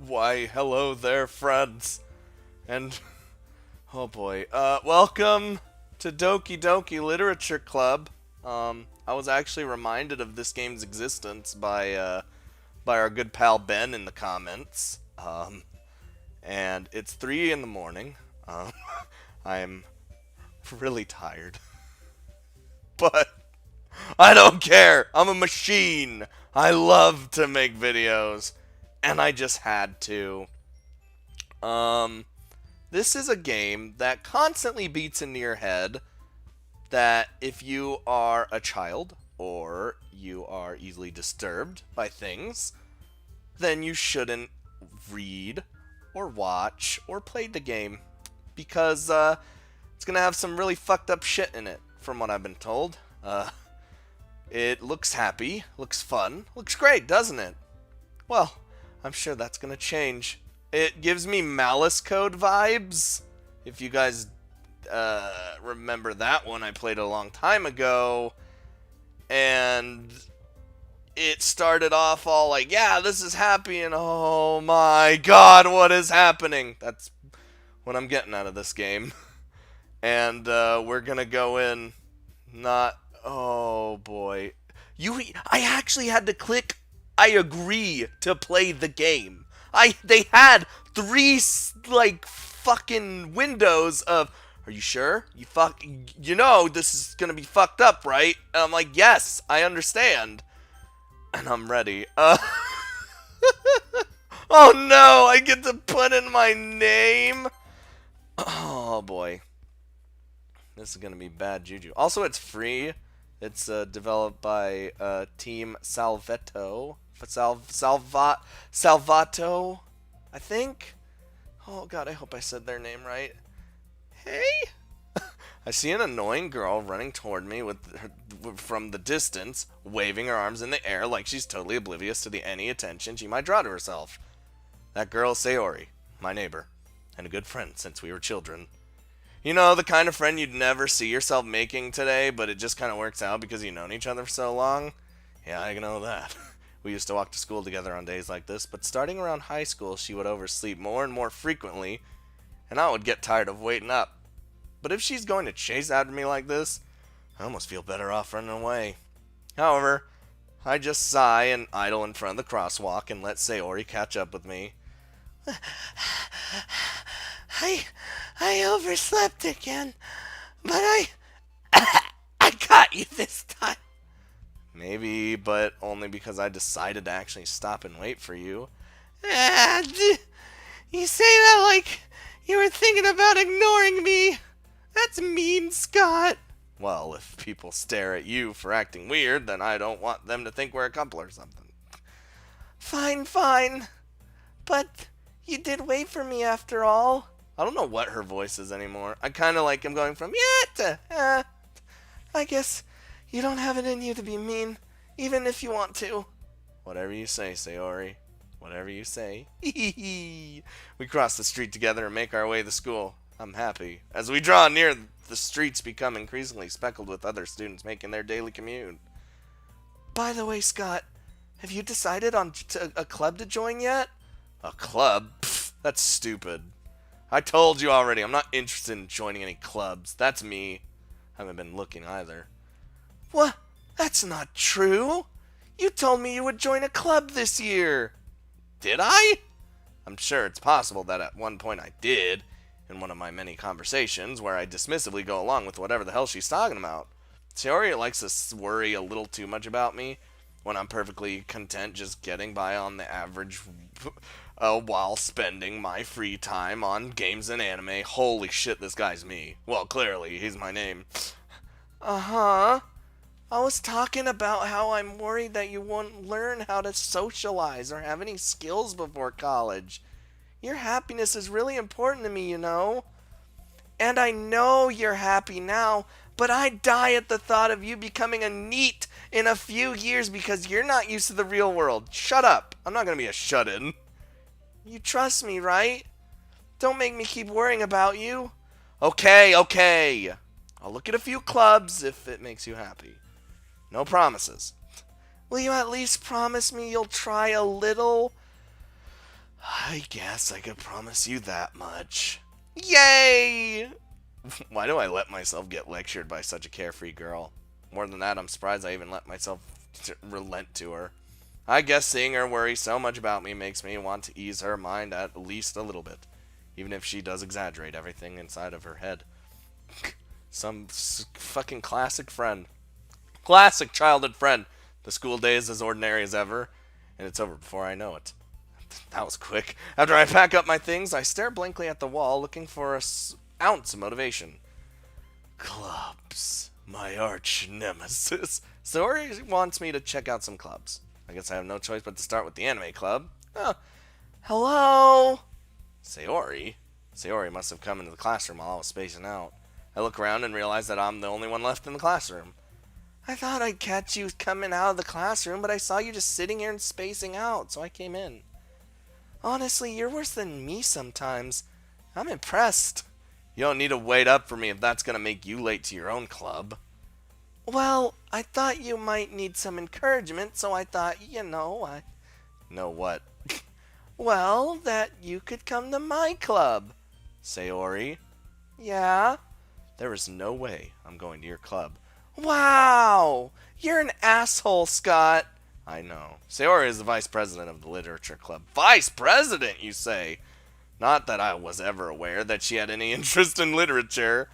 Why, hello there, friends. And, oh boy, welcome to Doki Doki Literature Club. I was actually reminded of this game's existence by our good pal Ben in the comments. And it's 3 in the morning. Um, I'm really tired. But I don't care. I'm a machine. I love to make videos. And I just had to. Um, this is a game that constantly beats into your head that if you are a child or you are easily disturbed by things, then you shouldn't read or watch or play the game because it's gonna have some really fucked up shit in it, from what I've been told. It looks happy, looks fun, looks great, doesn't it? Well, I'm sure that's gonna change. It gives me Malice Code vibes. If you guys remember that one, I played a long time ago, and it started off all like, yeah, this is happy, and oh my god, what is happening? That's what I'm getting out of this game. And we're gonna go in, not, oh boy. I actually had to click I agree to play the game. They had three like fucking windows of, are you sure? You know this is gonna be fucked up, right? And I'm like, yes, I understand, and I'm ready. Oh no, I get to put in my name. Oh boy, this is gonna be bad juju. Also, it's free. It's developed by Team Salvato, I think. Oh god, I hope I said their name right. Hey, I see an annoying girl running toward me from the distance, waving her arms in the air like she's totally oblivious to any attention she might draw to herself. That girl is Sayori, my neighbor, and a good friend since we were children. You know, the kind of friend you'd never see yourself making today, but it just kind of works out because you've known each other for so long? Yeah, I know that. We used to walk to school together on days like this, but starting around high school, she would oversleep more and more frequently, and I would get tired of waiting up. But if she's going to chase after me like this, I almost feel better off running away. However, I just sigh and idle in front of the crosswalk and let Sayori catch up with me. I I overslept again, but I got you this time. Maybe, but only because I decided to actually stop and wait for you. And you say that like you were thinking about ignoring me. That's mean, Scott. Well, if people stare at you for acting weird, then I don't want them to think we're a couple or something. Fine, fine. But you did wait for me after all. I don't know what her voice is anymore. I kind of like am going from yeah to I guess you don't have it in you to be mean, even if you want to. Whatever you say, Sayori. Whatever you say. We cross the street together and make our way to school. I'm happy. As we draw near, the streets become increasingly speckled with other students making their daily commute. By the way, Scott, have you decided on a club to join yet? A club? Pfft, that's stupid. I told you already, I'm not interested in joining any clubs. That's me. Haven't been looking either. What? That's not true. You told me you would join a club this year. Did I? I'm sure it's possible that at one point I did, in one of my many conversations where I dismissively go along with whatever the hell she's talking about. Sayori likes to worry a little too much about me when I'm perfectly content just getting by on the average while spending my free time on games and anime. Holy shit, this guy's me. Well, clearly, he's my name. Uh-huh. I was talking about how I'm worried that you won't learn how to socialize or have any skills before college. Your happiness is really important to me, you know. And I know you're happy now, but I die at the thought of you becoming a NEET in a few years because you're not used to the real world. Shut up. I'm not going to be a shut-in. You trust me, right? Don't make me keep worrying about you. Okay. I'll look at a few clubs if it makes you happy. No promises. Will you at least promise me you'll try a little? I guess I could promise you that much. Yay! Why do I let myself get lectured by such a carefree girl? More than that, I'm surprised I even let myself relent to her. I guess seeing her worry so much about me makes me want to ease her mind at least a little bit, even if she does exaggerate everything inside of her head. Some fucking classic friend. Classic childhood friend. The school day is as ordinary as ever, and it's over before I know it. That was quick. After I pack up my things, I stare blankly at the wall, looking for an ounce of motivation. Clubs. My arch nemesis. Sayori wants me to check out some clubs. I guess I have no choice but to start with the anime club. Oh, hello? Sayori? Sayori must have come into the classroom while I was spacing out. I look around and realize that I'm the only one left in the classroom. I thought I'd catch you coming out of the classroom, but I saw you just sitting here and spacing out, so I came in. Honestly, you're worse than me sometimes. I'm impressed. You don't need to wait up for me if that's going to make you late to your own club. Well, I thought you might need some encouragement, so I thought, I... Know what? Well, that you could come to my club. Sayori? Yeah? There is no way I'm going to your club. Wow! You're an asshole, Scott. I know. Sayori is the vice president of the literature club. Vice president, you say? Not that I was ever aware that she had any interest in literature.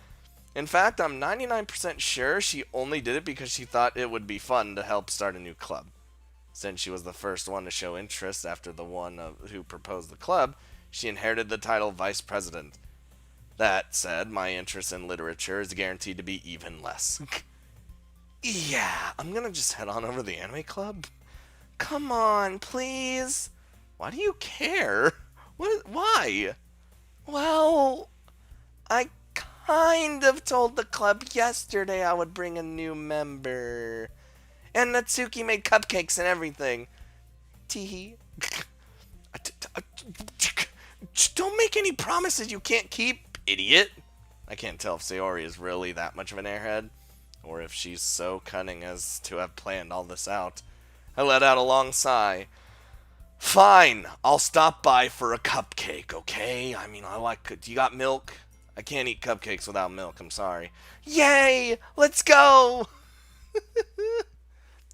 In fact, I'm 99% sure she only did it because she thought it would be fun to help start a new club. Since she was the first one to show interest after the one who proposed the club, she inherited the title vice president. That said, my interest in literature is guaranteed to be even less. Yeah, I'm gonna just head on over to the anime club. Come on, please. Why do you care? Why? Well, I kind of told the club yesterday I would bring a new member. And Natsuki made cupcakes and everything. Teehee. Don't make any promises you can't keep, idiot. I can't tell if Sayori is really that much of an airhead, or if she's so cunning as to have planned all this out. I let out a long sigh. Fine, I'll stop by for a cupcake, okay? I mean, do you got milk? I can't eat cupcakes without milk, I'm sorry. Yay! Let's go!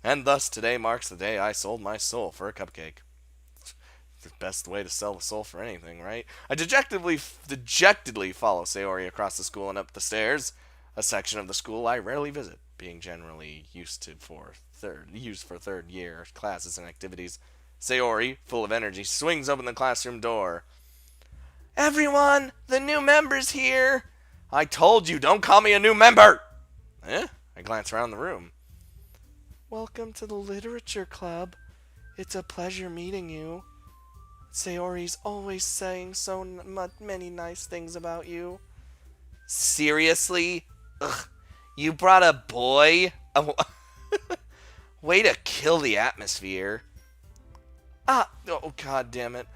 And thus, today marks the day I sold my soul for a cupcake. The best way to sell the soul for anything, right? I dejectedly follow Sayori across the school and up the stairs, a section of the school I rarely visit, being generally used for third year classes and activities. Sayori, full of energy, swings open the classroom door. Everyone, the new member's here. I told you, don't call me a new member. I glance around the room. Welcome to the literature club. It's a pleasure meeting you. Sayori's always saying so many nice things about you. Seriously? Ugh. You brought a boy? Way to kill the atmosphere. Oh, god damn it.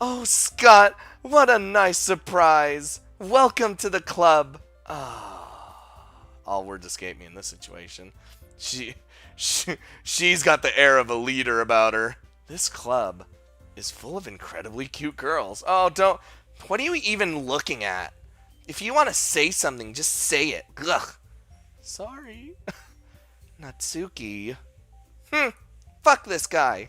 Oh, Scott, what a nice surprise. Welcome to the club. All words escape me in this situation. She's got the air of a leader about her. This club is full of incredibly cute girls. Oh, what are you even looking at? If you want to say something, just say it. Ugh. Sorry. Natsuki. Fuck this guy.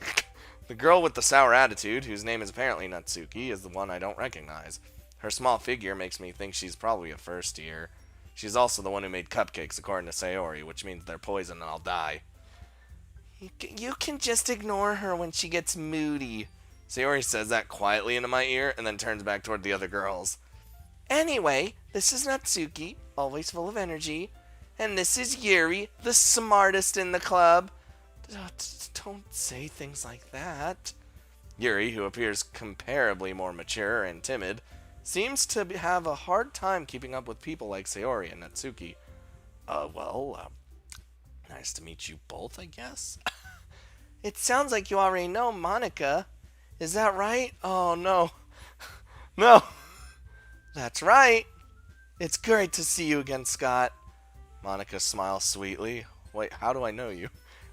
The girl with the sour attitude, whose name is apparently Natsuki, is the one I don't recognize. Her small figure makes me think she's probably a first year. She's also the one who made cupcakes, according to Sayori, which means they're poison and I'll die. You can just ignore her when she gets moody. Sayori says that quietly into my ear and then turns back toward the other girls. Anyway, this is Natsuki, always full of energy. And this is Yuri, the smartest in the club. Don't say things like that. Yuri, who appears comparably more mature and timid, seems to have a hard time keeping up with people like Sayori and Natsuki. Nice to meet you both, I guess. It sounds like you already know Monica. Is that right? Oh, no. No. That's right. It's great to see you again, Scott. Monica smiles sweetly. Wait, how do I know you?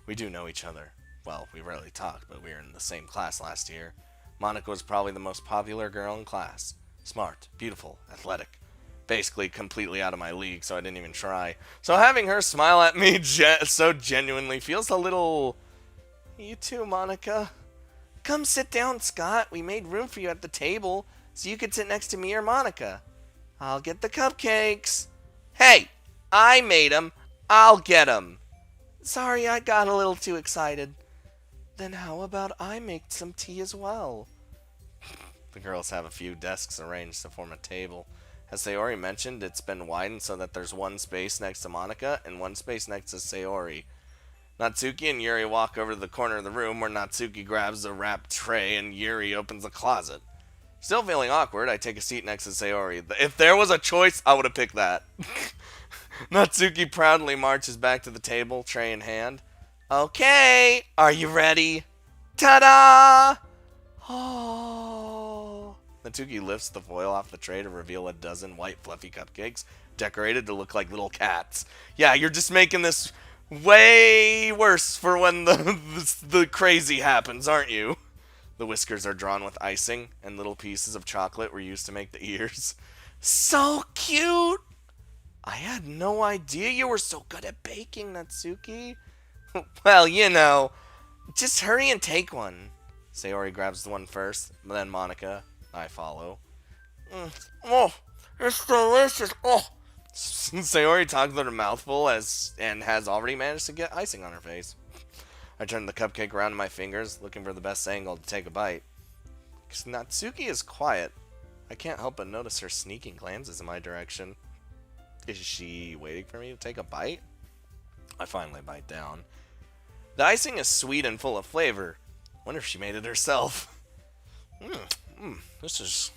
We do know each other. Well, we rarely talk, but we were in the same class last year. Monica was probably the most popular girl in class. Smart, beautiful, athletic. Basically completely out of my league, so I didn't even try. So having her smile at me so genuinely feels a little... You too, Monica. Come sit down, Scott. We made room for you at the table, so you could sit next to me or Monica. I'll get the cupcakes. Hey, I made 'em. I'll get 'em. Sorry, I got a little too excited. Then how about I make some tea as well? The girls have a few desks arranged to form a table. As Sayori mentioned, it's been widened so that there's one space next to Monica and one space next to Sayori. Natsuki and Yuri walk over to the corner of the room where Natsuki grabs a wrapped tray and Yuri opens the closet. Still feeling awkward, I take a seat next to Sayori. If there was a choice, I would have picked that. Natsuki proudly marches back to the table, tray in hand. Okay, are you ready? Ta-da! Oh. Natsuki lifts the foil off the tray to reveal a dozen white fluffy cupcakes decorated to look like little cats. Yeah, you're just making this way worse for when the crazy happens, aren't you? The whiskers are drawn with icing, and little pieces of chocolate were used to make the ears. So cute! I had no idea you were so good at baking, Natsuki. Well, you know, just hurry and take one. Sayori grabs the one first, then Monica. I follow. Oh, it's delicious. Oh. Sayori talks with her mouthful and has already managed to get icing on her face. I turn the cupcake around in my fingers, looking for the best angle to take a bite. Natsuki is quiet. I can't help but notice her sneaking glances in my direction. Is she waiting for me to take a bite? I finally bite down. The icing is sweet and full of flavor. Wonder if she made it herself. This is...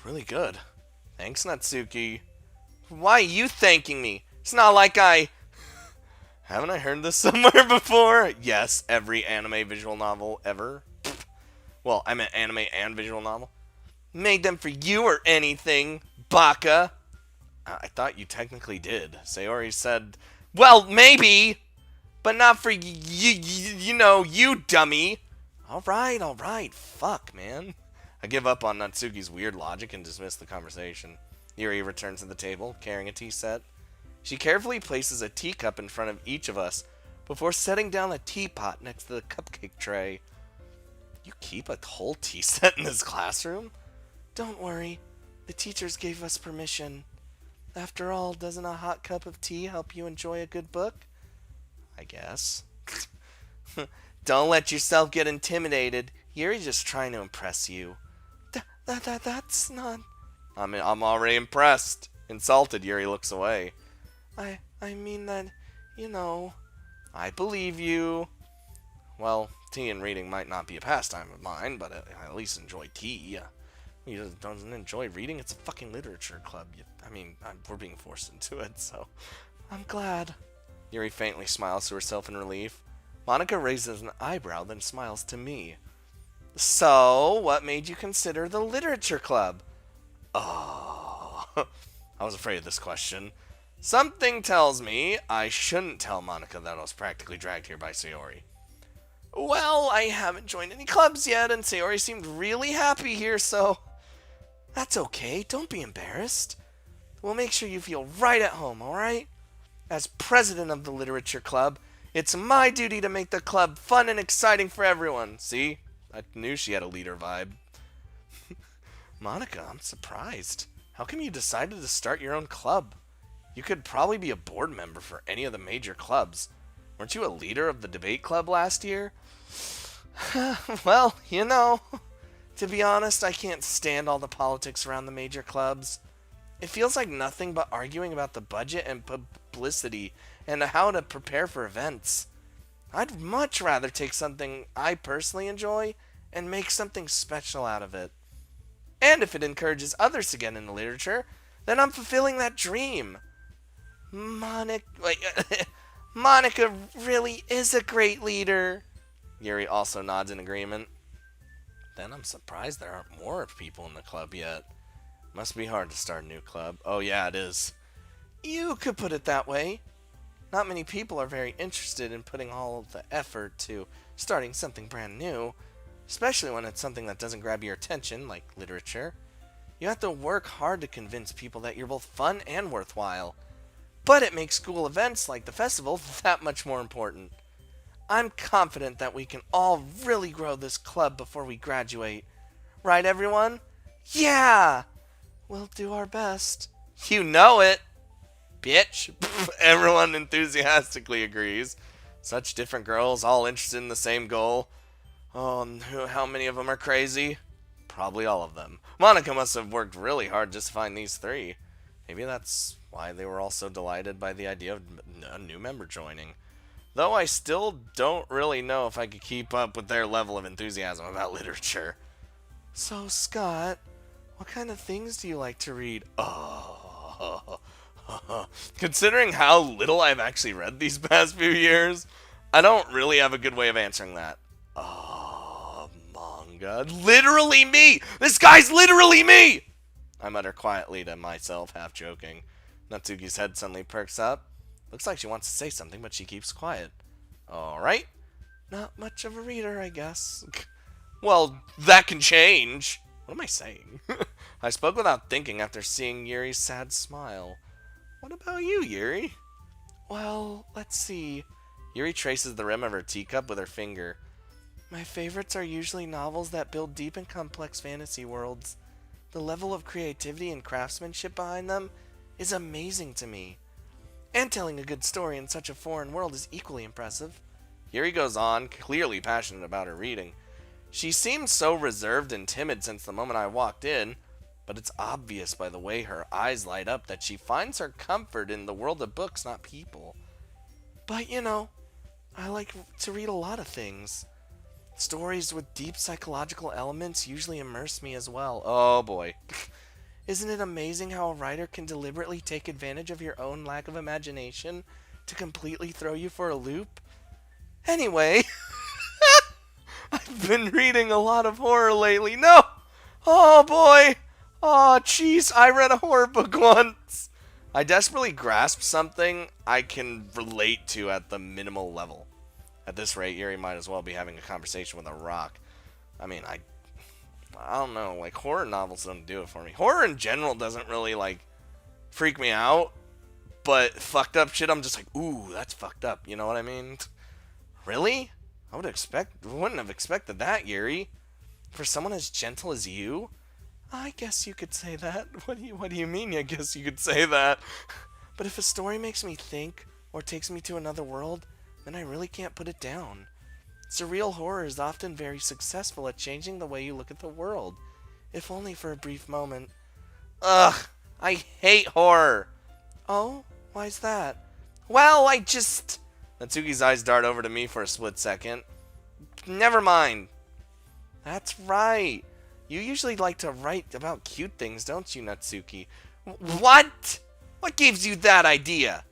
really good. Thanks, Natsuki. Why are you thanking me? It's not like I... Haven't I heard this somewhere before? Yes, every anime visual novel ever. Well, I meant anime and visual novel. Made them for you or anything, baka. I thought you technically did. Sayori said, well, maybe, but not for you dummy. Alright, fuck, man. I give up on Natsuki's weird logic and dismiss the conversation. Yuri returns to the table, carrying a tea set. She carefully places a teacup in front of each of us before setting down a teapot next to the cupcake tray. You keep a whole tea set in this classroom? Don't worry, the teachers gave us permission. After all, doesn't a hot cup of tea help you enjoy a good book? I guess. Don't let yourself get intimidated. Yuri's just trying to impress you. That's not... I'm already impressed. Insulted, Yuri looks away. I mean that, you know... I believe you. Well, tea and reading might not be a pastime of mine, but I at least enjoy tea. Who doesn't enjoy reading? It's a fucking literature club. We're being forced into it, so... I'm glad. Yuri faintly smiles to herself in relief. Monica raises an eyebrow, then smiles to me. So, what made you consider the literature club? Oh... I was afraid of this question. Something tells me I shouldn't tell Monica that I was practically dragged here by Sayori. Well, I haven't joined any clubs yet, and Sayori seemed really happy here, so... That's okay, don't be embarrassed. We'll make sure you feel right at home, alright? As president of the literature club, it's my duty to make the club fun and exciting for everyone. See? I knew she had a leader vibe. Monica, I'm surprised. How come you decided to start your own club? You could probably be a board member for any of the major clubs. Weren't you a leader of the debate club last year? Well, you know, to be honest, I can't stand all the politics around the major clubs. It feels like nothing but arguing about the budget and publicity and how to prepare for events. I'd much rather take something I personally enjoy and make something special out of it. And if it encourages others to get into literature, then I'm fulfilling that dream. Monica really is a great leader. Yuri also nods in agreement. Then I'm surprised there aren't more people in the club yet. Must be hard to start a new club. Oh yeah, it is. You could put it that way. Not many people are very interested in putting all of the effort to starting something brand new. especially when it's something that doesn't grab your attention, like literature. You have to work hard to convince people that you're both fun and worthwhile. But it makes school events like the festival that much more important. I'm confident that we can all really grow this club before we graduate. Right, everyone? Yeah! We'll do our best. You know it, bitch. Everyone enthusiastically agrees. Such different girls, all interested in the same goal. Oh, and how many of them are crazy? Probably all of them. Monica must have worked really hard just to find these three. Maybe that's why they were all so delighted by the idea of a new member joining. Though I still don't really know if I could keep up with their level of enthusiasm about literature. So, Scott, what kind of things do you like to read? Oh, considering how little I've actually read these past few years, I don't really have a good way of answering that. Oh, manga. Literally me! This guy's literally me! I mutter quietly to myself, half joking. Natsuki's head suddenly perks up. Looks like she wants to say something, but she keeps quiet. Alright. Not much of a reader, I guess. Well, that can change. What am I saying? I spoke without thinking after seeing Yuri's sad smile. What about you, Yuri? Well, let's see. Yuri traces the rim of her teacup with her finger. My favorites are usually novels that build deep and complex fantasy worlds. The level of creativity and craftsmanship behind them is amazing to me. And telling a good story in such a foreign world is equally impressive. Yuri goes on, clearly passionate about her reading. She seems so reserved and timid since the moment I walked in, but it's obvious by the way her eyes light up that she finds her comfort in the world of books, not people. But, I like to read a lot of things. Stories with deep psychological elements usually immerse me as well. Oh boy. Isn't it amazing how a writer can deliberately take advantage of your own lack of imagination to completely throw you for a loop? Anyway, I've been reading a lot of horror lately. No! Oh boy! Oh jeez, I read a horror book once. I desperately grasped something I can relate to at the minimal level. At this rate, Yuri might as well be having a conversation with a rock. I mean, I don't know, like, horror novels don't do it for me. Horror in general doesn't really, freak me out, but fucked up shit, I'm just like, ooh, that's fucked up, you know what I mean? Really? Wouldn't have expected that, Yuri. For someone as gentle as you? I guess you could say that. What do you mean, I guess you could say that? But if a story makes me think, or takes me to another world, then I really can't put it down. Surreal horror is often very successful at changing the way you look at the world, if only for a brief moment. Ugh, I hate horror. Oh, why's that? Well, Natsuki's eyes dart over to me for a split second. Never mind. That's right. You usually like to write about cute things, don't you, Natsuki? What? What gives you that idea?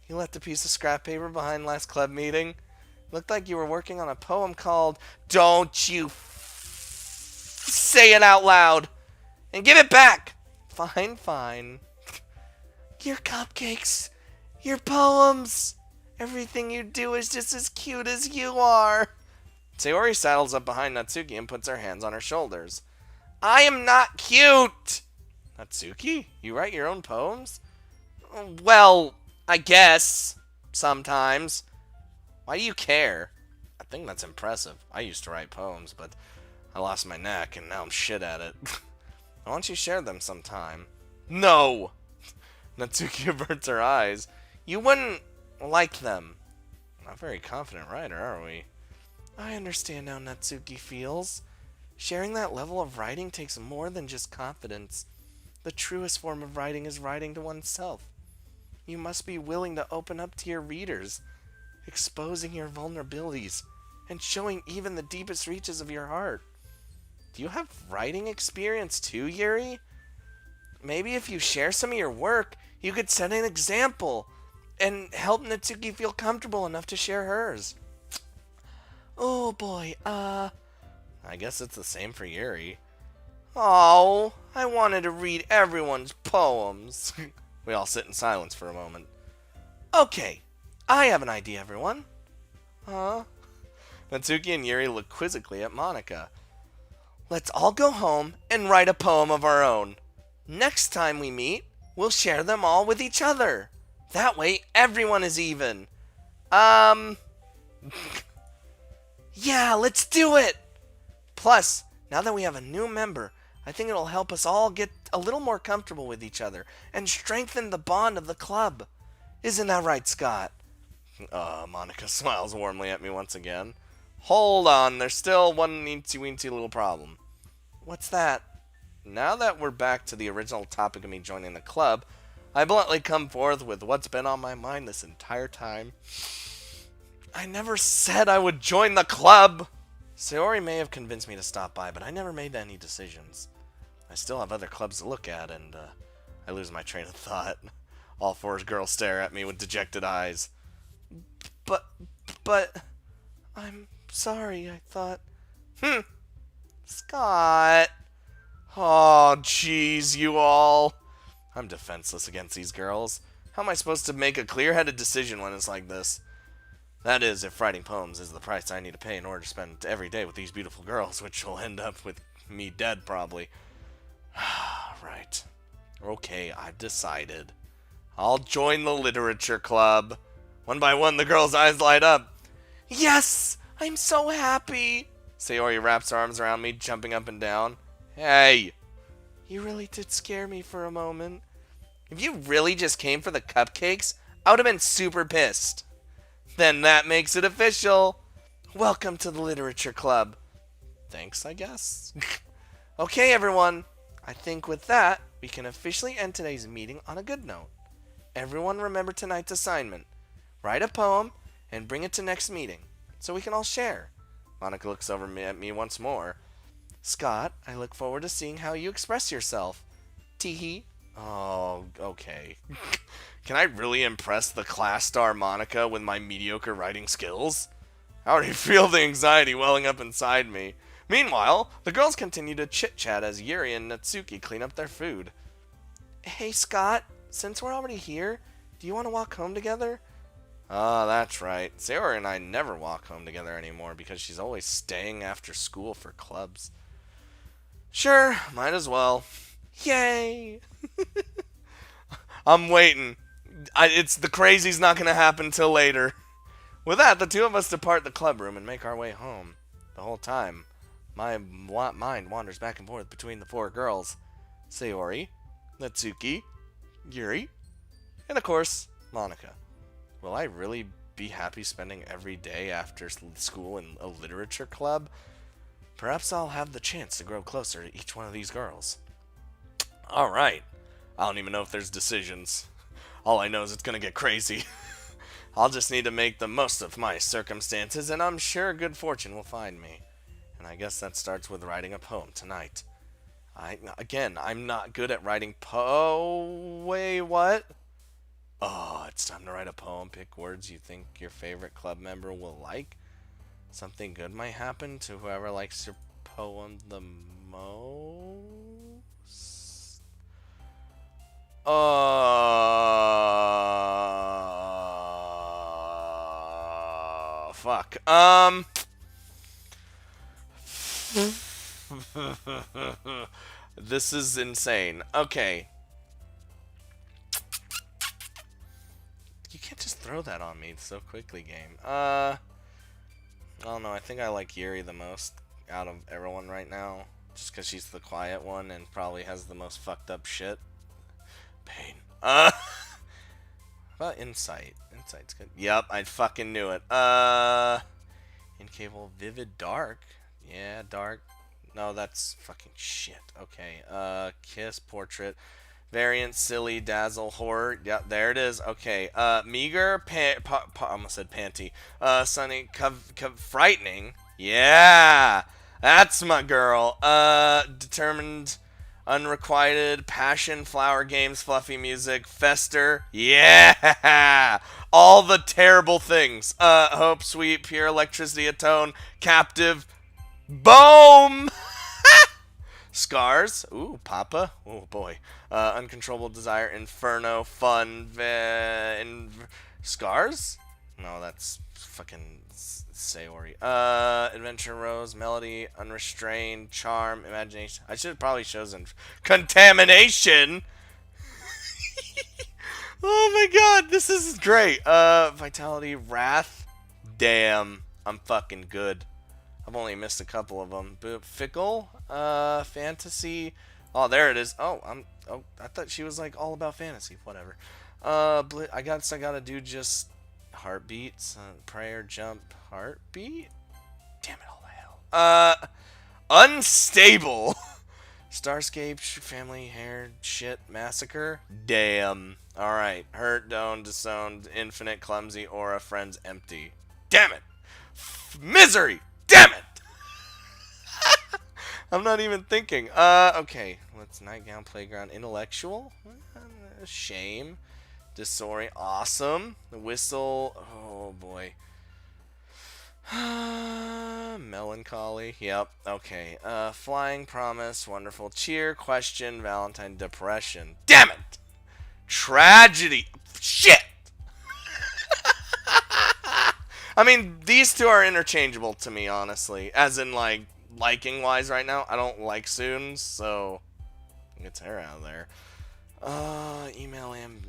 You left a piece of scrap paper behind last club meeting. Looked like you were working on a poem called Don't You Say It Out Loud. And give it back. Fine, fine. Your cupcakes. Your poems. Everything you do is just as cute as you are. Sayori saddles up behind Natsuki and puts her hands on her shoulders. I am not cute. Natsuki, you write your own poems? Well, I guess. Sometimes. Why do you care? I think that's impressive. I used to write poems, but I lost my knack and now I'm shit at it. Why don't you share them sometime? No! Natsuki averts her eyes. You wouldn't like them. Not a very confident writer, are we? I understand how Natsuki feels. Sharing that level of writing takes more than just confidence. The truest form of writing is writing to oneself. You must be willing to open up to your readers, exposing your vulnerabilities, and showing even the deepest reaches of your heart. Do you have writing experience too, Yuri? Maybe if you share some of your work, you could set an example and help Natsuki feel comfortable enough to share hers. Oh boy, I guess it's the same for Yuri. Oh, I wanted to read everyone's poems. We all sit in silence for a moment. Okay, I have an idea, everyone. Huh? Natsuki and Yuri look quizzically at Monica. let's all go home and write a poem of our own. Next time we meet, we'll share them all with each other. That way, everyone is even. Um, yeah, let's do it! Plus, now that we have a new member, I think it'll help us all get a little more comfortable with each other and strengthen the bond of the club. Isn't that right, Scott? Monica smiles warmly at me once again. Hold on, there's still one weensy little problem. What's that? Now that we're back to the original topic of me joining the club, I bluntly come forth with what's been on my mind this entire time. I never said I would join the club! Sayori may have convinced me to stop by, but I never made any decisions. I still have other clubs to look at, and I lose my train of thought. All four girls stare at me with dejected eyes. But, I'm sorry, I thought. Scott. Oh, jeez, you all. I'm defenseless against these girls. How am I supposed to make a clear-headed decision when it's like this? That is, if writing poems is the price I need to pay in order to spend every day with these beautiful girls, which will end up with me dead, probably. Right. Okay, I've decided. I'll join the literature club. One by one, the girls' eyes light up. Yes! I'm so happy! Sayori wraps her arms around me, jumping up and down. Hey! You really did scare me for a moment. If you really just came for the cupcakes, I would have been super pissed. Then that makes it official. Welcome to the literature club. Thanks, I guess. Okay, everyone. I think with that, we can officially end today's meeting on a good note. Everyone remember tonight's assignment. Write a poem and bring it to next meeting so we can all share. Monica looks over at me once more. Scott, I look forward to seeing how you express yourself. Teehee. Oh, okay. Can I really impress the class star Monica with my mediocre writing skills? I already feel the anxiety welling up inside me. Meanwhile, the girls continue to chit-chat as Yuri and Natsuki clean up their food. Hey, Scott, since we're already here, do you want to walk home together? Oh, that's right. Sayori and I never walk home together anymore because she's always staying after school for clubs. Sure, might as well. Yay! I'm waiting. It's the crazy's not going to happen till later. With that, the two of us depart the club room and make our way home. The whole time, my mind wanders back and forth between the four girls. Sayori, Natsuki, Yuri, and of course, Monica. Will I really be happy spending every day after school in a literature club? Perhaps I'll have the chance to grow closer to each one of these girls. Alright. I don't even know if there's decisions. All I know is it's gonna get crazy. I'll just need to make the most of my circumstances, and I'm sure good fortune will find me. And I guess that starts with writing a poem tonight. I'm not good at writing wait, what? Oh, it's time to write a poem. Pick words you think your favorite club member will like. Something good might happen to whoever likes your poem the most. Fuck. This is insane. Okay. You can't just throw that on me so quickly, game. I don't know. I think I like Yuri the most out of everyone right now. Just because she's the quiet one and probably has the most fucked up shit. Pain. Well, insight. Insight's good. Yep, I fucking knew it. Incapable, vivid, dark. Yeah, dark. No, that's fucking shit. Okay. Kiss, portrait. Variant, silly, dazzle, horror. Yeah, there it is. Okay. Meager, I almost said panty. Sunny, frightening. Yeah, that's my girl. Determined, unrequited, passion, flower games, fluffy music, fester. Yeah, all the terrible things. Hope, sweet, pure electricity, atone, captive. Boom. Scars. Ooh, Papa. Oh, boy. Uncontrollable desire. Inferno. Fun. Scars? No, that's fucking Sayori. Adventure Rose, Melody, Unrestrained, Charm, Imagination. I should have probably chosen Contamination. Oh my god, this is great. Vitality, Wrath. Damn, I'm fucking good. I've only missed a couple of them. Fickle, Fantasy. Oh, there it is. Oh, I thought she was like all about fantasy. Whatever. I guess I gotta do just heartbeats. Prayer, jump, heartbeat. Damn it, all the hell. Unstable. Starscape, family, hair, shit, massacre. Damn. Alright. Hurt, don't, disowned, infinite, clumsy, aura, friends, empty. Damn it. Misery. Damn it. I'm not even thinking. Okay. Let's nightgown, playground, intellectual. Shame. Disorient. Awesome. The whistle. Oh boy. Melancholy. Yep. Okay. Flying promise. Wonderful. Cheer. Question. Valentine. Depression. Damn it. Tragedy. Shit. I mean, these two are interchangeable to me, honestly. As in, like, liking wise right now. I don't like Soons, so get her out of there. Email him.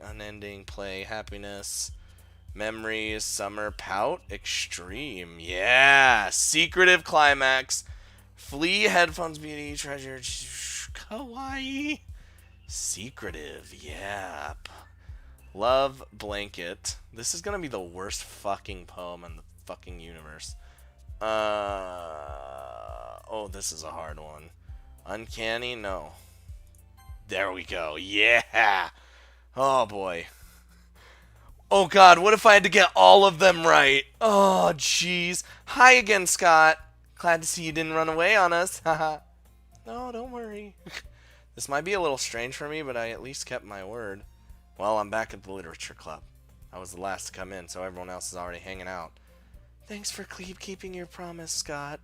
Unending. Play. Happiness. Memories, Summer, Pout, Extreme. Yeah. Secretive Climax. Flee, Headphones, Beauty, Treasure, Kawaii. Secretive. Yeah. Love, Blanket. This is gonna be the worst fucking poem in the fucking universe. Oh, this is a hard one. Uncanny? No. There we go. Yeah. Oh, boy. Oh god, what if I had to get all of them right? Oh, jeez. Hi again, Scott. Glad to see you didn't run away on us. Haha. No, don't worry. This might be a little strange for me, but I at least kept my word. Well, I'm back at the Literature Club. I was the last to come in, so everyone else is already hanging out. Thanks for keeping your promise, Scott.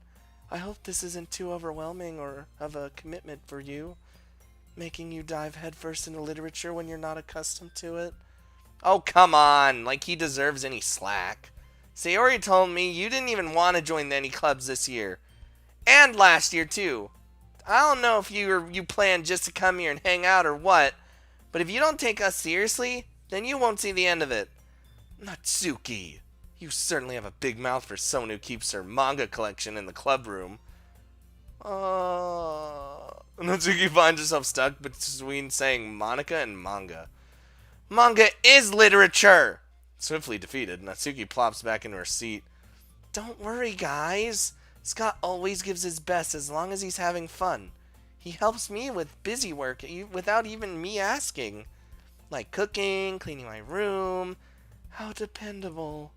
I hope this isn't too overwhelming or of a commitment for you, making you dive headfirst into literature when you're not accustomed to it. Oh, come on. Like he deserves any slack. Sayori told me you didn't even want to join any clubs this year. And last year, too. I don't know if you planned just to come here and hang out or what, but if you don't take us seriously, then you won't see the end of it. Natsuki, you certainly have a big mouth for someone who keeps her manga collection in the club room. Natsuki finds herself stuck between saying Monica and manga. Manga is literature! Swiftly defeated, Natsuki plops back into her seat. Don't worry, guys. Scott always gives his best as long as he's having fun. He helps me with busy work without even me asking. Like cooking, cleaning my room. How dependable.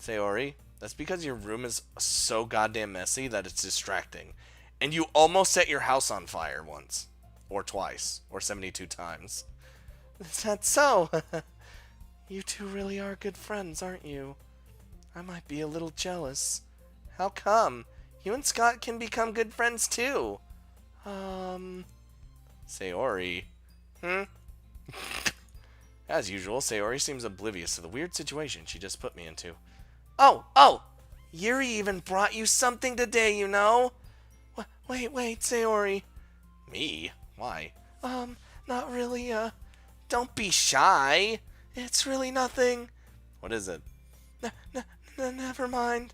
Sayori, that's because your room is so goddamn messy that it's distracting. And you almost set your house on fire once. Or twice. Or 72 times. Is that so? You two really are good friends, aren't you? I might be a little jealous. How come? You and Scott can become good friends too. Sayori. As usual, Sayori seems oblivious to the weird situation she just put me into. Oh! Yuri even brought you something today, you know? Wait, Sayori. Me? Why? Not really, Don't be shy. It's really nothing. What is it? Never mind.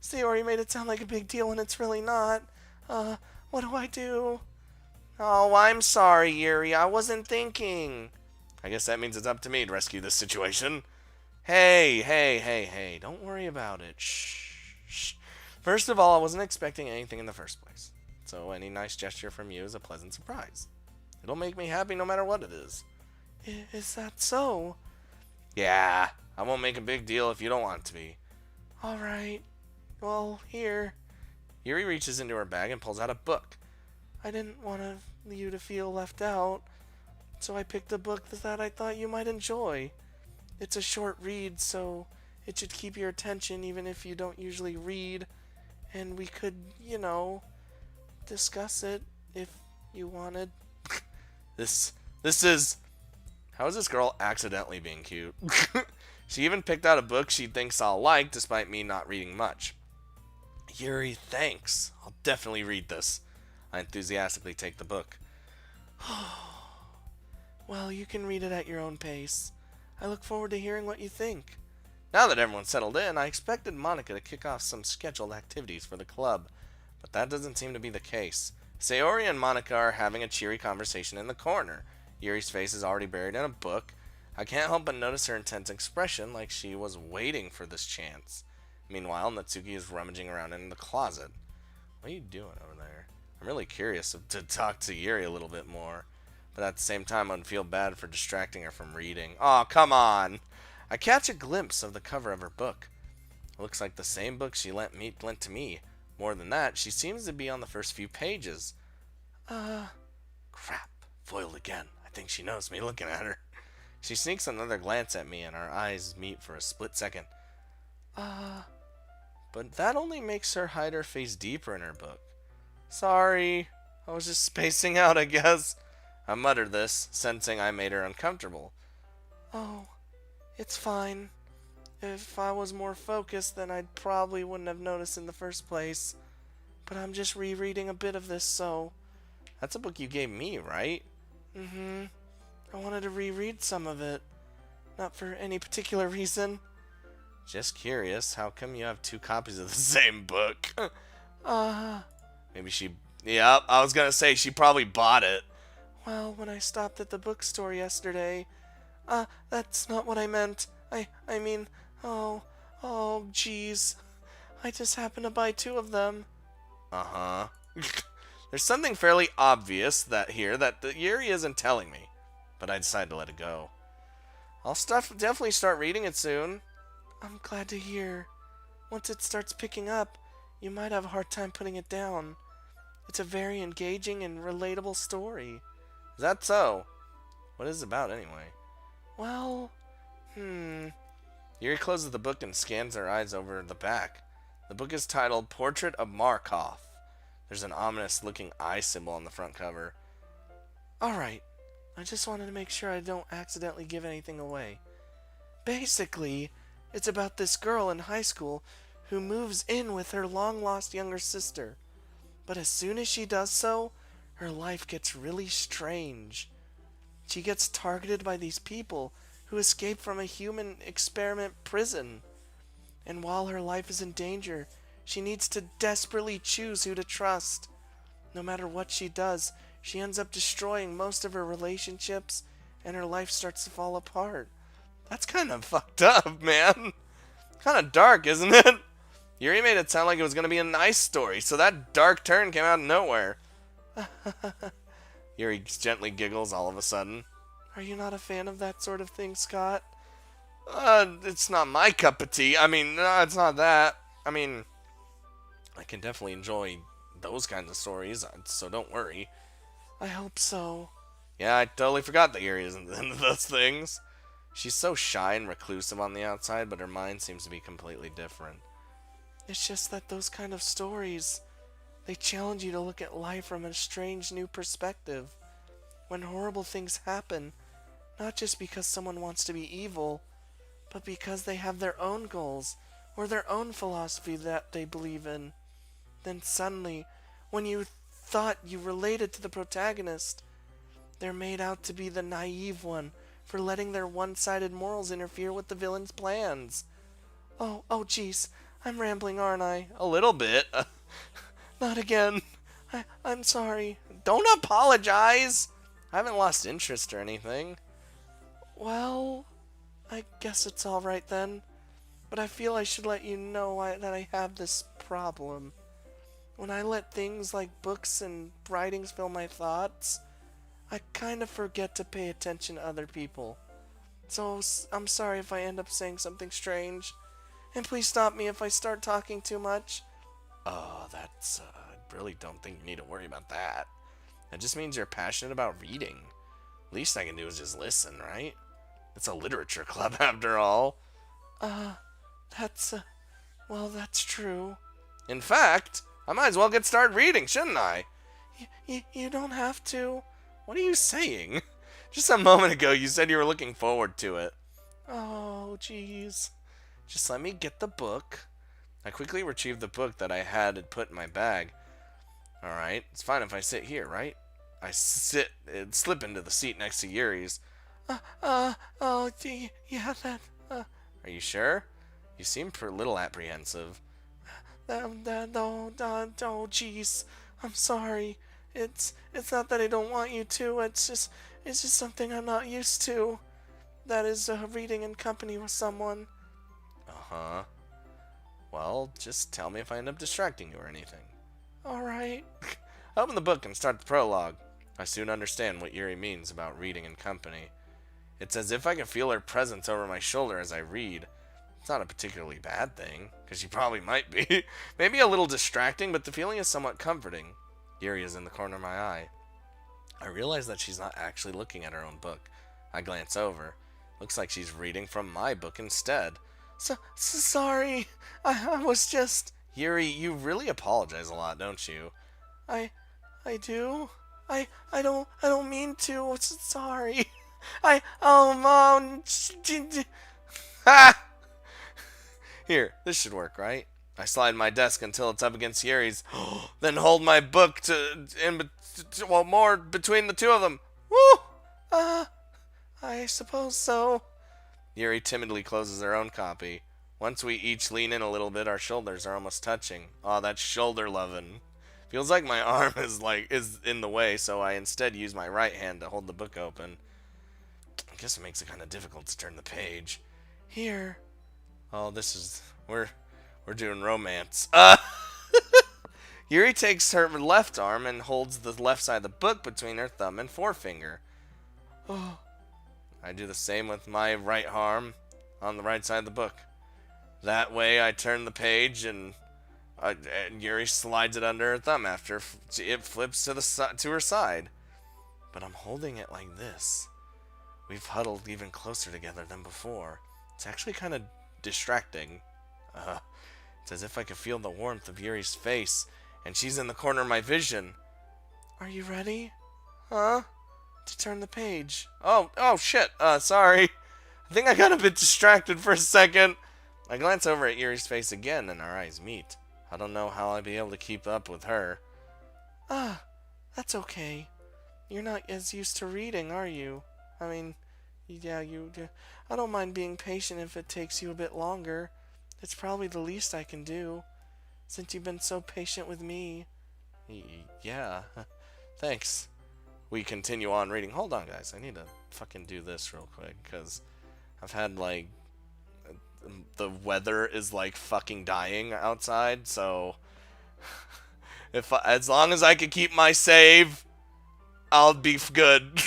Sayori made it sound like a big deal and it's really not. What do I do? Oh, I'm sorry, Yuri. I wasn't thinking. I guess that means it's up to me to rescue this situation. Hey. Don't worry about it. Shh. First of all, I wasn't expecting anything in the first place. So any nice gesture from you is a pleasant surprise. It'll make me happy no matter what it is. Is that so? Yeah, I won't make a big deal if you don't want it to be. Alright. Well, here. Yuri reaches into her bag and pulls out a book. I didn't want you to feel left out, so I picked a book that I thought you might enjoy. It's a short read, so it should keep your attention even if you don't usually read, and we could, discuss it if you wanted. This is... How is this girl accidentally being cute? She even picked out a book she thinks I'll like, despite me not reading much. Yuri, thanks. I'll definitely read this. I enthusiastically take the book. Well, you can read it at your own pace. I look forward to hearing what you think. Now that everyone's settled in, I expected Monica to kick off some scheduled activities for the club, but that doesn't seem to be the case. Sayori and Monica are having a cheery conversation in the corner. Yuri's face is already buried in a book. I can't help but notice her intense expression, like she was waiting for this chance. Meanwhile, Natsuki is rummaging around in the closet. What are you doing over there? I'm really curious to talk to Yuri a little bit more, but at the same time, I'd feel bad for distracting her from reading. Oh, come on! I catch a glimpse of the cover of her book. It looks like the same book she lent to me. More than that, she seems to be on the first few pages. Crap. Foiled again. I think she knows me looking at her. She sneaks another glance at me and our eyes meet for a split second. But that only makes her hide her face deeper in her book. Sorry. I was just spacing out, I guess. I muttered this, sensing I made her uncomfortable. Oh, it's fine. If I was more focused, then I probably wouldn't have noticed in the first place. But I'm just rereading a bit of this, so... That's a book you gave me, right? Mm-hmm. I wanted to reread some of it. Not for any particular reason. Just curious, how come you have 2 copies of the same book? Maybe she... Yeah, I was gonna say she probably bought it. Well, when I stopped at the bookstore yesterday... that's not what I meant. I mean... Oh, jeez. I just happened to buy 2 of them. Uh-huh. There's something fairly obvious that Yuri isn't telling me, but I decided to let it go. I'll definitely start reading it soon. I'm glad to hear. Once it starts picking up, you might have a hard time putting it down. It's a very engaging and relatable story. Is that so? What is it about, anyway? Well, Yuri closes the book and scans her eyes over the back. The book is titled Portrait of Markov. There's an ominous-looking eye symbol on the front cover. Alright, I just wanted to make sure I don't accidentally give anything away. Basically, it's about this girl in high school who moves in with her long-lost younger sister. But as soon as she does so, her life gets really strange. She gets targeted by these people who escaped from a human experiment prison. And while her life is in danger, she needs to desperately choose who to trust. No matter what she does, she ends up destroying most of her relationships, and her life starts to fall apart. That's kind of fucked up, man. Kind of dark, isn't it? Yuri made it sound like it was going to be a nice story, so that dark turn came out of nowhere. Yuri gently giggles all of a sudden. Are you not a fan of that sort of thing, Scott? It's not my cup of tea. I mean, no, it's not that. I mean, I can definitely enjoy those kinds of stories, so don't worry. I hope so. Yeah, I totally forgot that Yuri isn't into those things. She's so shy and reclusive on the outside, but her mind seems to be completely different. It's just that those kind of stories, they challenge you to look at life from a strange new perspective. When horrible things happen, not just because someone wants to be evil, but because they have their own goals, or their own philosophy that they believe in. Then suddenly, when you thought you related to the protagonist, they're made out to be the naive one for letting their one-sided morals interfere with the villain's plans. Oh, jeez, I'm rambling, aren't I? A little bit. Not again. I'm sorry. Don't apologize. I haven't lost interest or anything. Well, I guess it's alright then. But I feel I should let you know that I have this problem. When I let things like books and writings fill my thoughts, I kind of forget to pay attention to other people. So I'm sorry if I end up saying something strange. And please stop me if I start talking too much. Oh, I really don't think you need to worry about that. That just means you're passionate about reading. Least I can do is just listen, right? It's a literature club after all. That's true. In fact, I might as well get started reading, shouldn't I? You don't have to. What are you saying? Just a moment ago you said you were looking forward to it. Oh, jeez. Just let me get the book. I quickly retrieved the book that I had put in my bag. Alright, it's fine if I sit here, right? I sit and slip into the seat next to Yuri's. Oh, yeah, that, Are you sure? You seem a little apprehensive. No, jeez. I'm sorry. It's not that I don't want you to. It's just something I'm not used to. That is reading in company with someone. Uh-huh. Well, just tell me if I end up distracting you or anything. Alright. Open the book and start the prologue. I soon understand what Yuri means about reading in company. It's as if I can feel her presence over my shoulder as I read. It's not a particularly bad thing, because she probably might be. Maybe a little distracting, but the feeling is somewhat comforting. Yuri is in the corner of my eye. I realize that she's not actually looking at her own book. I glance over. Looks like she's reading from my book instead. Sorry. I was just... Yuri, you really apologize a lot, don't you? I do? I don't mean to. Sorry. Mom. Ha! Here, this should work, right? I slide my desk until it's up against Yuri's, then hold my book more between the two of them. Woo! I suppose so. Yuri timidly closes her own copy. Once we each lean in a little bit, our shoulders are almost touching. Oh, that's shoulder lovin'. Feels like my arm is in the way, so I instead use my right hand to hold the book open. I guess it makes it kind of difficult to turn the page. Here. Oh, we're doing romance. Yuri takes her left arm and holds the left side of the book between her thumb and forefinger. Oh. I do the same with my right arm on the right side of the book. That way I turn the page and Yuri slides it under her thumb after it flips to her side. But I'm holding it like this. We've huddled even closer together than before. It's actually kind of distracting. It's as if I could feel the warmth of Yuri's face, and she's in the corner of my vision. Are you ready? Huh? To turn the page. Oh shit. Sorry. I think I got a bit distracted for a second. I glance over at Yuri's face again, and our eyes meet. I don't know how I'll be able to keep up with her. That's okay. You're not as used to reading, are you? I mean, yeah, I don't mind being patient if it takes you a bit longer. It's probably the least I can do, since you've been so patient with me. Yeah, thanks. We continue on reading. Hold on, guys. I need to fucking do this real quick, because I've had, like, the weather is, like, fucking dying outside, so as long as I can keep my save, I'll be good.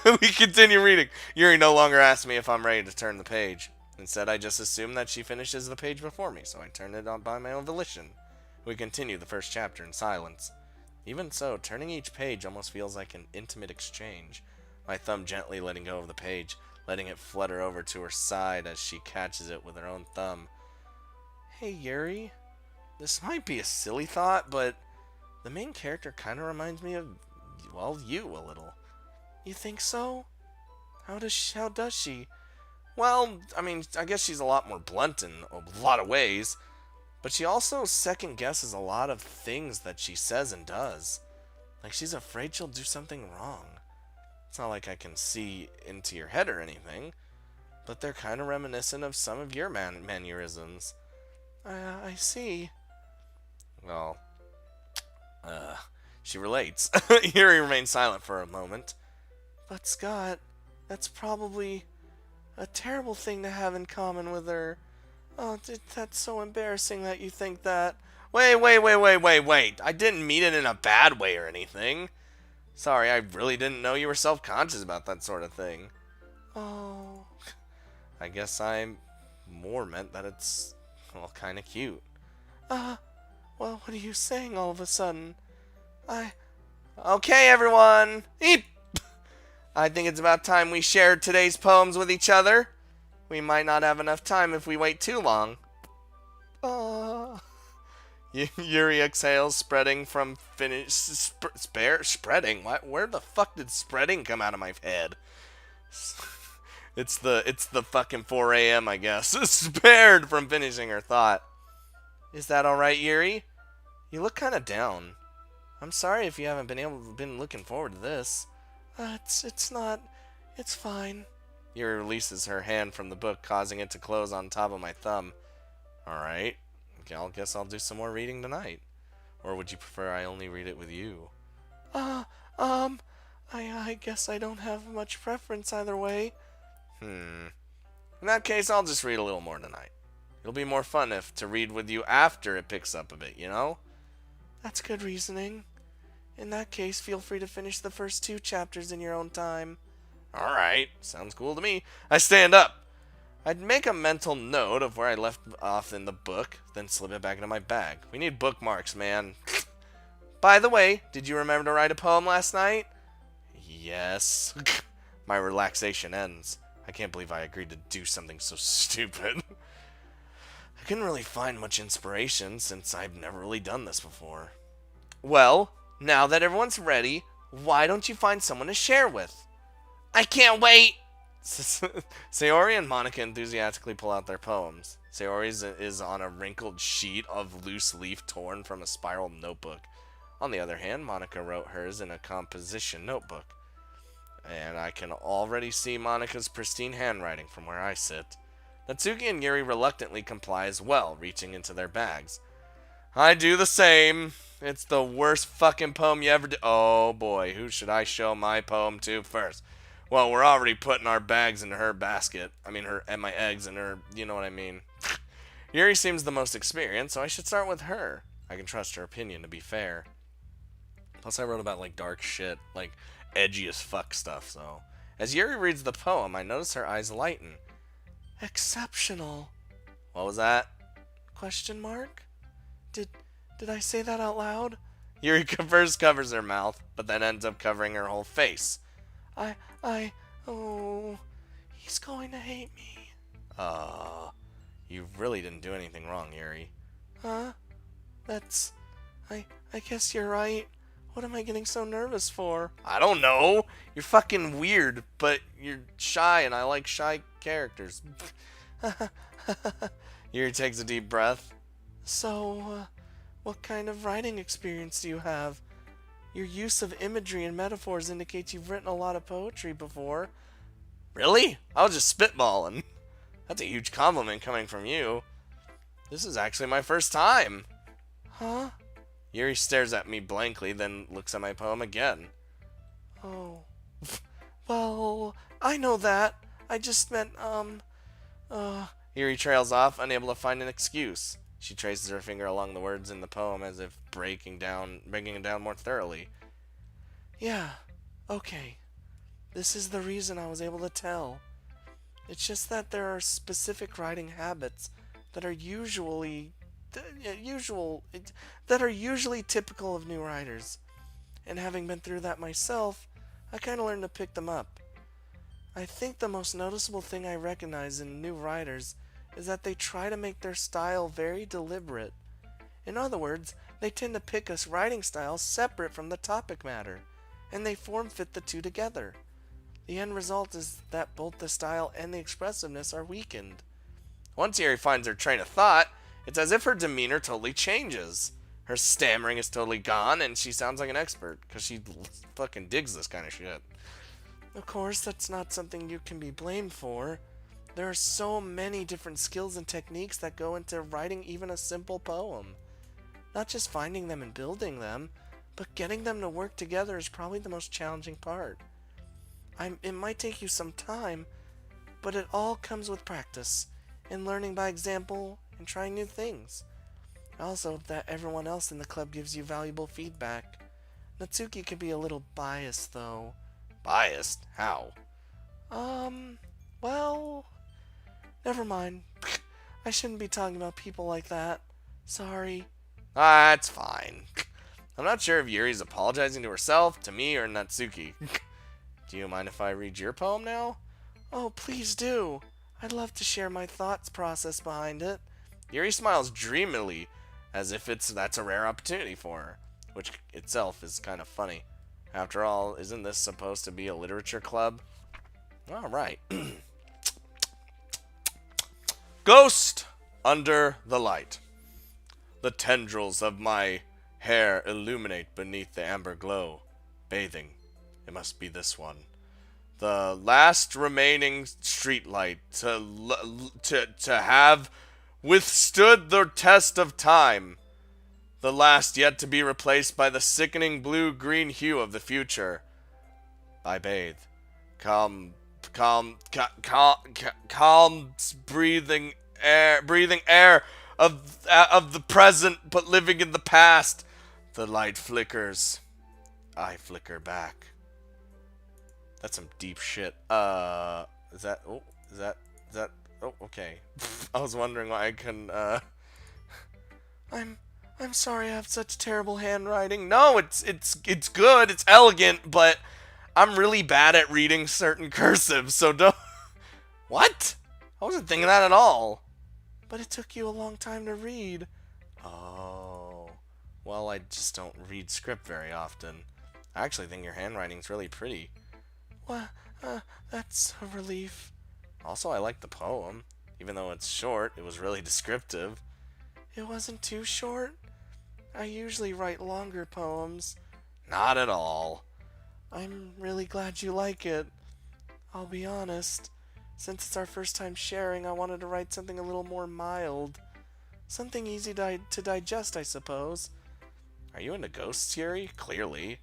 We continue reading. Yuri no longer asks me if I'm ready to turn the page. Instead, I just assume that she finishes the page before me, so I turn it on by my own volition. We continue the first chapter in silence. Even so, turning each page almost feels like an intimate exchange. My thumb gently letting go of the page, letting it flutter over to her side as she catches it with her own thumb. Hey, Yuri. This might be a silly thought, but the main character kind of reminds me of, well, you a little. You think so? How does she? Well, I mean, I guess she's a lot more blunt in a lot of ways, but she also second guesses a lot of things that she says and does. Like, she's afraid she'll do something wrong. It's not like I can see into your head or anything, but they're kind of reminiscent of some of your mannerisms. I see. Well, she relates. Yuri remains silent for a moment. But Scott, that's probably a terrible thing to have in common with her. Oh, that's so embarrassing that you think that. Wait. I didn't mean it in a bad way or anything. Sorry, I really didn't know you were self-conscious about that sort of thing. Oh. I guess I more meant that it's, well, kind of cute. Well, what are you saying all of a sudden? Okay, everyone. Eep! I think it's about time we shared today's poems with each other. We might not have enough time if we wait too long. Yuri exhales, spreading from spreading? What? Where the fuck did spreading come out of my head? It's the fucking 4 a.m. I guess. Spared from finishing her thought. Is that all right, Yuri? You look kind of down. I'm sorry if you haven't been looking forward to this. It's not. It's fine. Yuri releases her hand from the book, causing it to close on top of my thumb. All right. Okay, I guess I'll do some more reading tonight. Or would you prefer I only read it with you? Uh, um, I guess I don't have much preference either way. In that case, I'll just read a little more tonight. It'll be more fun if to read with you after it picks up a bit, you know? That's good reasoning. In that case, feel free to finish the first 2 chapters in your own time. Alright, sounds cool to me. I stand up. I'd make a mental note of where I left off in the book, then slip it back into my bag. We need bookmarks, man. By the way, did you remember to write a poem last night? Yes. My relaxation ends. I can't believe I agreed to do something so stupid. I couldn't really find much inspiration since I've never really done this before. Well, now that everyone's ready, why don't you find someone to share with? I can't wait! Sayori and Monica enthusiastically pull out their poems. Sayori's is on a wrinkled sheet of loose leaf torn from a spiral notebook. On the other hand, Monica wrote hers in a composition notebook. And I can already see Monica's pristine handwriting from where I sit. Natsuki and Yuri reluctantly comply as well, reaching into their bags. I do the same. It's the worst fucking poem you ever did. Oh boy, who should I show my poem to first? Well, we're already putting our bags into her basket. I mean, and my eggs in her, you know what I mean. Yuri seems the most experienced, so I should start with her. I can trust her opinion, to be fair. Plus, I wrote about, dark shit, edgy as fuck stuff, so. As Yuri reads the poem, I notice her eyes lighten. Exceptional. What was that? Question mark? Did I say that out loud? Yuri first covers her mouth, but then ends up covering her whole face. Oh, he's going to hate me. You really didn't do anything wrong, Yuri. Huh? I guess you're right. What am I getting so nervous for? I don't know. You're fucking weird, but you're shy, and I like shy characters. Yuri takes a deep breath. So, what kind of writing experience do you have? Your use of imagery and metaphors indicates you've written a lot of poetry before. Really? I was just spitballing. That's a huge compliment coming from you. This is actually my first time. Huh? Yuri stares at me blankly, then looks at my poem again. Oh. Well, I know that. I just meant, Yuri trails off, unable to find an excuse. She traces her finger along the words in the poem as if breaking it down more thoroughly. Yeah, okay. This is the reason I was able to tell. It's just that there are specific writing habits that are usually typical of new writers. And having been through that myself, I kind of learned to pick them up. I think the most noticeable thing I recognize in new writers is that they try to make their style very deliberate. In other words, they tend to pick a writing style separate from the topic matter, and they form-fit the two together. The end result is that both the style and the expressiveness are weakened. Once Yuri finds her train of thought, it's as if her demeanor totally changes. Her stammering is totally gone, and she sounds like an expert, because she fucking digs this kind of shit. Of course, that's not something you can be blamed for. There are so many different skills and techniques that go into writing even a simple poem. Not just finding them and building them, but getting them to work together is probably the most challenging part. It might take you some time, but it all comes with practice, and learning by example, and trying new things. I also hope that everyone else in the club gives you valuable feedback. Natsuki can be a little biased, though. Biased? How? Well... Never mind. I shouldn't be talking about people like that. Sorry. That's fine. I'm not sure if Yuri's apologizing to herself, to me, or Natsuki. Do you mind if I read your poem now? Oh, please do. I'd love to share my thoughts process behind it. Yuri smiles dreamily, as if that's a rare opportunity for her, which itself is kind of funny. After all, isn't this supposed to be a literature club? Alright. Ghost under the light. The tendrils of my hair illuminate beneath the amber glow. Bathing. It must be this one. The last remaining streetlight to have withstood the test of time. The last yet to be replaced by the sickening blue-green hue of the future. I bathe. Calm, calm, breathing air of the present, but living in the past. The light flickers. I flicker back. That's some deep shit. Is that? Oh, is that? Oh, okay. I was wondering why I couldn't. I'm sorry. I have such terrible handwriting. No, it's good. It's elegant, but I'm really bad at reading certain cursive. So don't. What? I wasn't thinking that at all. But it took you a long time to read. Oh. Well, I just don't read script very often. I actually think your handwriting's really pretty. Well, that's a relief. Also, I like the poem. Even though it's short, it was really descriptive. It wasn't too short? I usually write longer poems. Not at all. I'm really glad you like it. I'll be honest. Since it's our first time sharing, I wanted to write something a little more mild. Something easy to digest, I suppose. Are you into ghosts, Yuri? Clearly.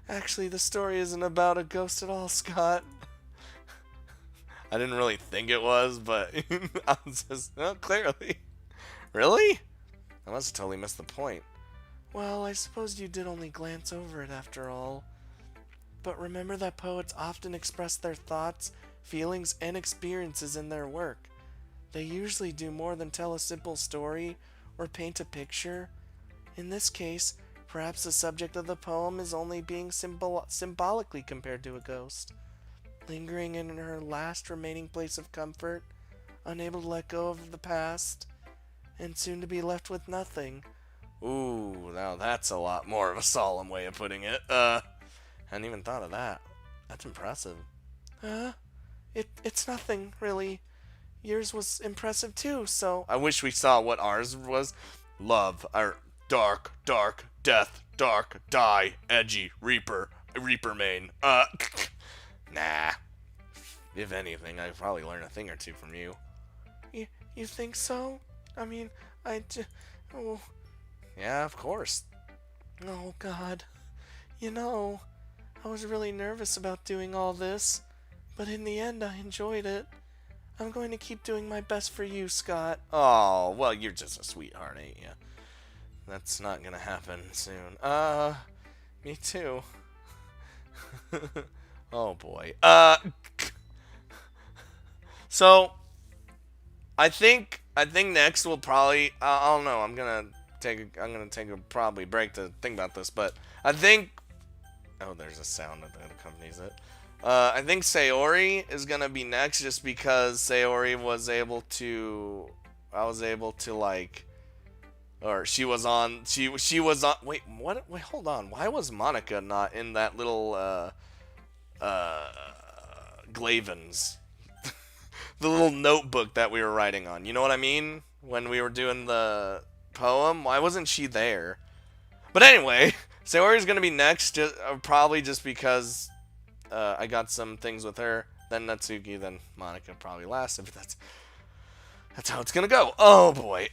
Actually, the story isn't about a ghost at all, Scott. I didn't really think it was, but I was just, well, clearly. Really? I must have totally missed the point. Well, I suppose you did only glance over it after all. But remember that poets often express their thoughts, feelings, and experiences in their work. They usually do more than tell a simple story or paint a picture. In this case, perhaps the subject of the poem is only being symbolically compared to a ghost, lingering in her last remaining place of comfort, unable to let go of the past, and soon to be left with nothing. Ooh, now that's a lot more of a solemn way of putting it. Hadn't even thought of that. That's impressive. It's nothing, really. Yours was impressive too, so... I wish we saw what ours was. Love, or dark, death, dark, die, edgy, reaper main. Nah. If anything, I'd probably learn a thing or two from you. You think so? I mean, oh. Yeah, of course. Oh, God. You know, I was really nervous about doing all this, but in the end, I enjoyed it. I'm going to keep doing my best for you, Scott. Oh, well, you're just a sweetheart, ain't you? That's not gonna happen soon. Me too. Oh, boy. So, I think next we'll probably, I don't know, I'm gonna take a probably break to think about this, but I think, oh, there's a sound that accompanies it. I think Sayori is gonna be next, just because Sayori was able to, I was able to, like, or she was on, wait, what, wait, hold on, why was Monica not in that little, Glavins? The little notebook that we were writing on, you know what I mean? When we were doing the poem, why wasn't she there? But anyway, Sayori's gonna be next, probably just because I got some things with her. Then Natsuki, then Monica probably last. If that's how it's gonna go. Oh boy.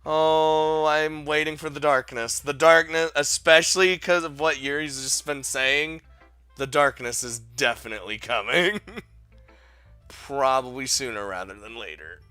Oh, I'm waiting for the darkness. The darkness, especially because of what Yuri's just been saying. The darkness is definitely coming. Probably sooner rather than later.